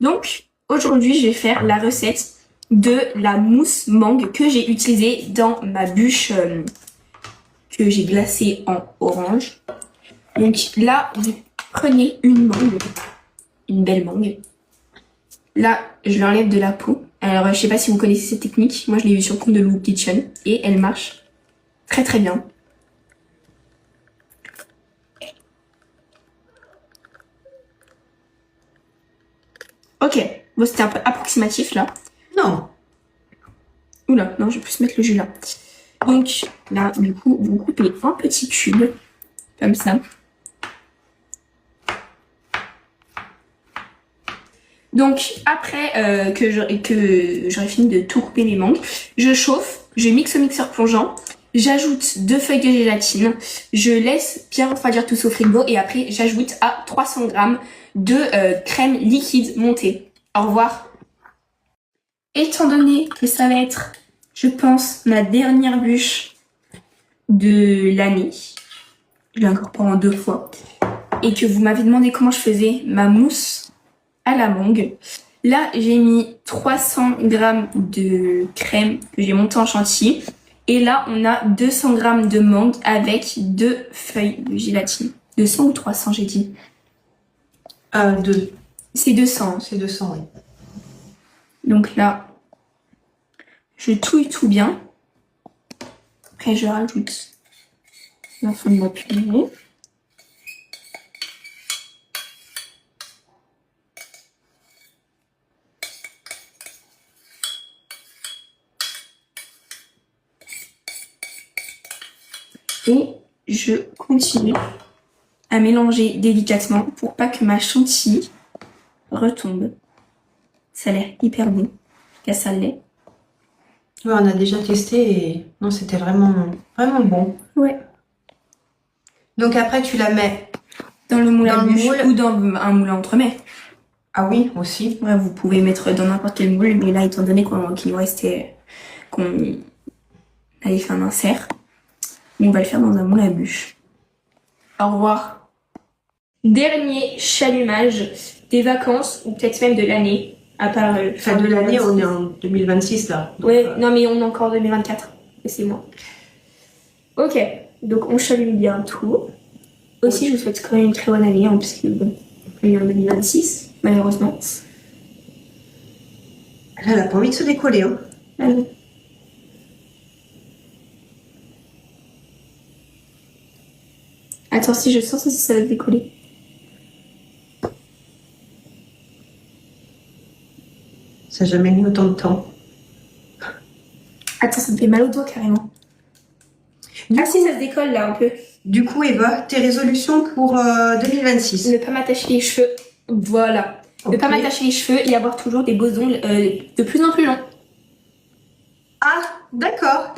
Donc, aujourd'hui, je vais faire la recette de la mousse mangue que j'ai utilisée dans ma bûche que j'ai glacée en orange. Donc là, vous prenez une mangue, une belle mangue. Là, je l'enlève de la peau. Alors, je sais pas si vous connaissez cette technique. Moi, je l'ai vue sur le compte de Lou Kitchen et elle marche très très bien. Ok, bon, c'était un peu approximatif là. Non. Oula, non, je vais plus mettre le jus là. Donc là, du coup, vous coupez un petit cube, comme ça. Donc après que j'aurai fini de tout couper les mangues, je chauffe, je mixe au mixeur plongeant, j'ajoute 2 feuilles de gélatine, je laisse bien refroidir tout ça au frigo et après j'ajoute à 300 g de crème liquide montée. Au revoir. Étant donné que ça va être, je pense, ma dernière bûche de l'année, je l'incorpore en 2 fois, et que vous m'avez demandé comment je faisais ma mousse à la mangue. Là, j'ai mis 300 g de crème que j'ai montée en chantilly. Et là, on a 200 g de mangue avec 2 feuilles de gélatine. 200 ou 300, j'ai dit? 2. C'est 200. C'est 200, oui. Donc là, je touille tout bien. Après, je rajoute la fin de ma purée. Et je continue à mélanger délicatement pour pas que ma chantilly retombe. Ça a l'air hyper bon. Là, ça l'est. Ouais, on a déjà testé et non, c'était vraiment, vraiment bon. Ouais. Donc après, tu la mets Dans le moule à dans le bûche moule. ou dans un moule à entremets. Ah oui, aussi. Ouais, vous pouvez mettre dans n'importe quel moule, mais là, étant donné qu'il nous restait, qu'on allait faire un insert, on va le faire dans un moule à bûche. Au revoir. Dernier chalumage des vacances, ou peut-être même de l'année, à part... Enfin, de l'année, on est en 2026 là. Donc, ouais, non mais on est encore en 2024, laissez-moi. Ok, donc on chalume bien tout. Aussi, je vous souhaite quand même une très bonne année, hein, puisque bon, on est en 2026, malheureusement. Elle a pas envie de se décoller, hein. Ah non. Attends, si je sens si ça va décoller. Ça n'a jamais mis autant de temps. Attends, ça me fait mal au doigt carrément. Ah si, ça se décolle là un peu. Du coup, Eva, tes résolutions pour 2026? Ne pas m'attacher les cheveux. Voilà. Okay. Ne pas m'attacher les cheveux et avoir toujours des beaux ongles de plus en plus longs. Ah, d'accord.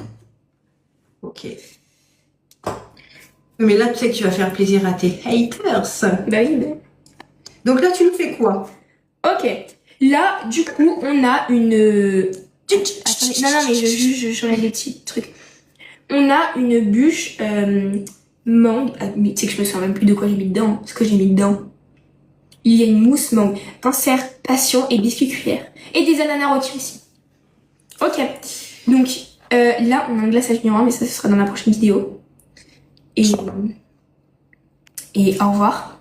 Ok. Mais là, tu sais que tu vas faire plaisir à tes haters. Bah oui, mais... Donc là, tu nous fais quoi? Ok. Là, du coup, on a une... Attendez, non, mais j'enlève des petits trucs. On a une bûche mangue. Ah, mais tu sais que je me souviens même plus de quoi j'ai mis dedans. Ce que j'ai mis dedans. Il y a une mousse mangue, insert, passion et biscuit cuillère. Et des ananas rôtis aussi. Ok. Donc là, on a un glaçage ignorant, mais ça, ce sera dans la prochaine vidéo. Et au revoir.